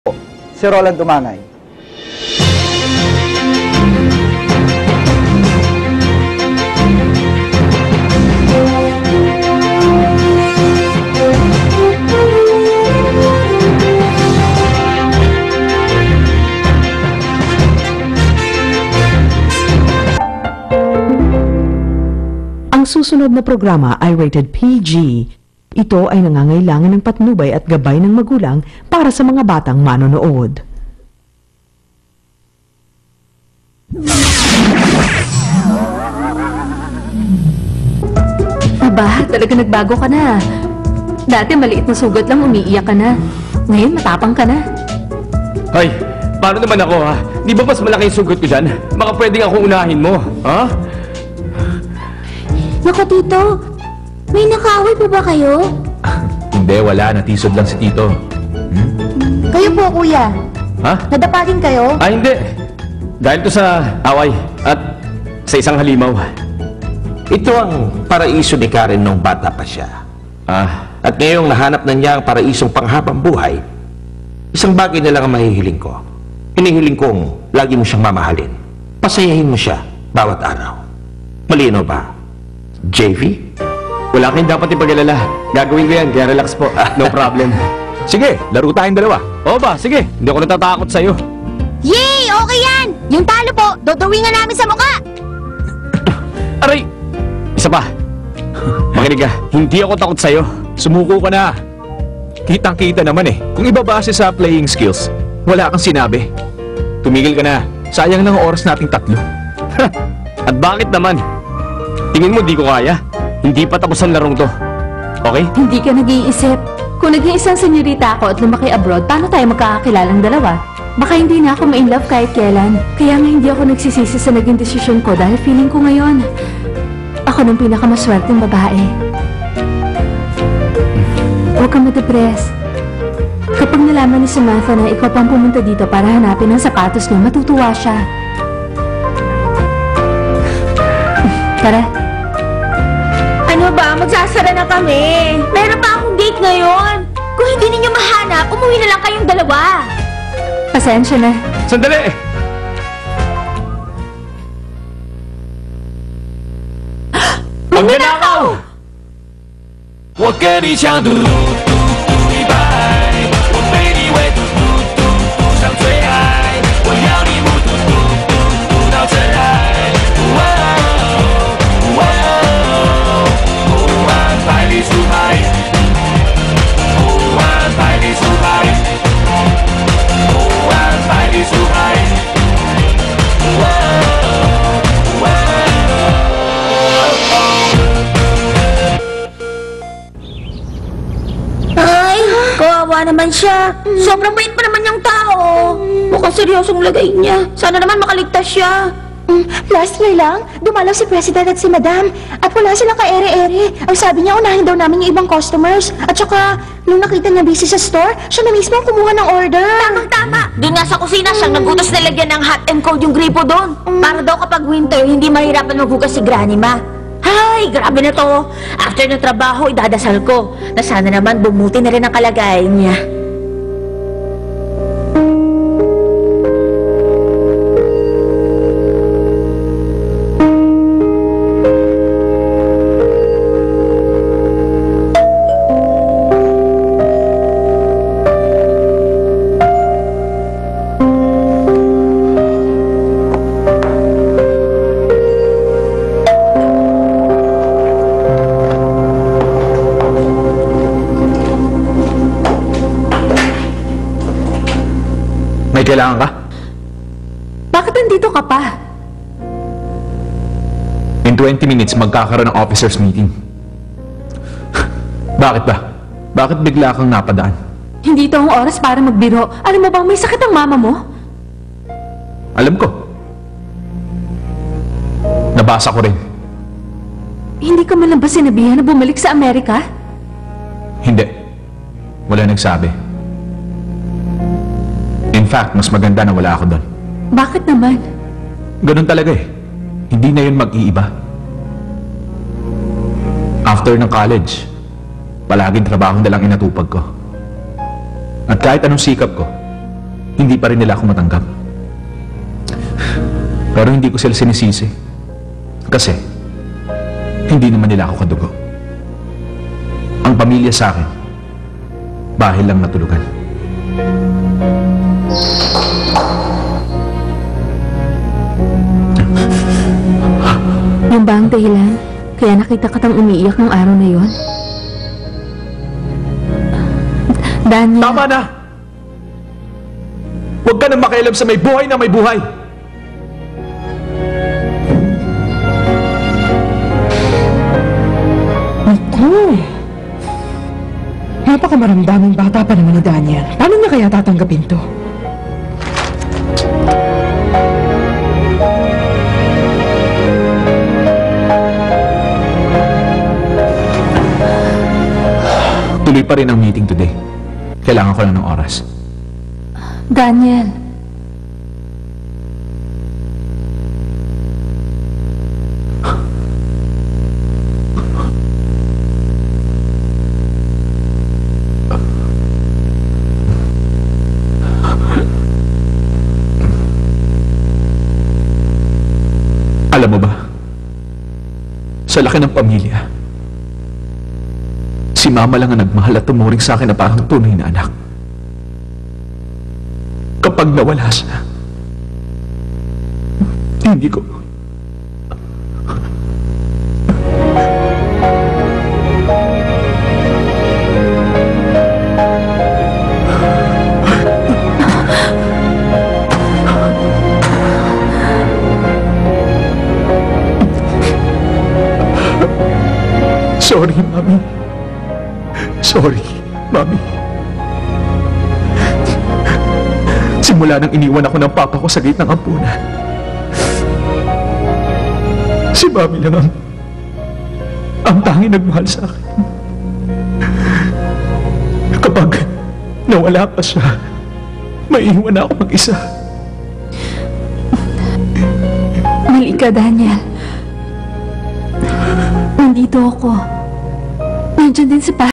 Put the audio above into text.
Si Roland Dumangay. Ang susunod na programa ay rated PG. Ito ay nangangailangan ng patnubay at gabay ng magulang para sa mga batang manonood. Aba, talaga nagbago ka na. Dati maliit na sugat lang umiiyak ka na. Ngayon matapang ka na. Ay, paano naman ako ha? Di ba mas malaki yung sugat ko dyan? Baka pwedeng ako unahin mo, ha? Naku, Tito. May nakaaway pa ba kayo? Hindi, wala. Natisod lang si Tito. Kayo po, Kuya. Ha? Nadapa din kayo? Ah, hindi. Dahil to sa away at sa isang halimaw. Ito ang paraiso ni Karen nung bata pa siya. At ngayong nahanap na niya ang paraisong panghabang buhay, isang bagay na lang ang mahihiling ko. Hinihiling kong lagi mo siyang mamahalin. Pasayahin mo siya bawat araw. Malino ba, JV? Wala kayong dapat ipag-alala. Gagawin ko yan, kaya relax po. No problem. Sige, laro tayong dalawa. Oo ba? Sige, hindi ako natatakot sa'yo. Yay! Okay yan! Yung talo po, dodrawingan namin sa mukha! Aray! Isa pa. Makinig ka, hindi ako takot sa'yo. Sumuko ka na. Kitang-kita naman eh. Kung ibabase sa playing skills, wala kang sinabi. Tumigil ka na. Sayang lang ang oras nating tatlo. At bakit naman? Tingin mo di ko kaya? Hindi pa tapos ang larong to. Okay? Hindi ka nag-iisip. Kung naging isang senyorita ako at lumaki abroad, paano tayo magkakakilalang dalawa? Baka hindi na ako ma-inlove kahit kailan. Kaya nga hindi ako nagsisisi sa naging desisyon ko dahil feeling ko ngayon, ako ng pinakamaswerteng babae. Huwag kang ma-depress. Kapag nalaman ni Samantha na ikaw pang pumunta dito para hanapin ang sapatos niya, matutuwa siya. Tara. Ano ba? Magsasara na kami. Meron pa akong date ngayon. Kung hindi ninyo mahanap, umuwi na lang kayong dalawa. Pasensya na. Sandali! Magnanakaw! 我跟你抢赌赌赌一百，我非你为赌赌赌赌上最爱，我要你赌赌赌赌赌到真爱。哇哦哇哦，不玩百里出牌，不玩百里出牌，不玩百里出牌。哇哦哇哦。 Ay, kawawa naman siya. Sobrang bait pa naman yung tao. Mukhang seryosong lagay niya. Sana naman makaligtas siya. Last year lang, dumalaw si President at si Madam. At wala silang ka-ere-ere. Ang sabi niya, unahin daw namin yung ibang customers. At saka, nung nakita niya busy sa store, siya na mismo ang kumuha ng order. Tamang-tama. Doon nga sa kusina, siyang nagutos na lagyan ng hot and cold yung gripo doon. Para daw kapag winter, hindi mahirapan maghugas si Granny Ma. Ay, grabe na to. After ng trabaho, idadasal ko na sana naman bumuti na rin ang kalagayan niya. May kailangan ka? Bakit nandito ka pa? In 20 minutes, magkakaroon ng officers meeting. Bakit ba? Bakit bigla kang napadaan? Hindi ito ang oras para magbiro. Alam mo bang may sakit ang mama mo? Alam ko. Nabasa ko rin. Hindi ka man lang ba sinabihan na bumalik sa Amerika? Hindi. Wala nagsabi. In fact, mas maganda na wala ako doon. Bakit naman? Ganun talaga eh. Hindi na yun mag-iiba. After ng college, palaging trabaho na lang inatupag ko. At kahit anong sikap ko, hindi pa rin nila ako matanggap. Pero hindi ko sila sinisisi. Kasi, hindi naman nila ako kadugo. Ang pamilya sa akin, bahay lang natulugan. Yung ba ang dahilan? Kaya nakita katang umiiyak ng araw na yon? Daniel... Tama na! Huwag ka nang makialam sa may buhay na may buhay! Napakamaramdaming bata pa naman ni Daniel. Paano niya kaya tatanggapin to? Tuloy pa rin ang meeting today. Kailangan ko lang ng oras. Daniel... Alam mo ba, sa laki ng pamilya, si Mama lang ang nagmahal at tumuring sa akin na parang tunay na anak. Kapag nawala siya, hindi ko... Sorry, Mami. Sorry, Mami. Simula nang iniwan ako ng papa ko sa gate ng ampunan, si Mami lang ang tanging nagmahal sa akin. Kapag nawala pa siya, maiiwan ako mag-isa. Mali ka, Daniel. Nandito ako. Nandiyan din si Pat.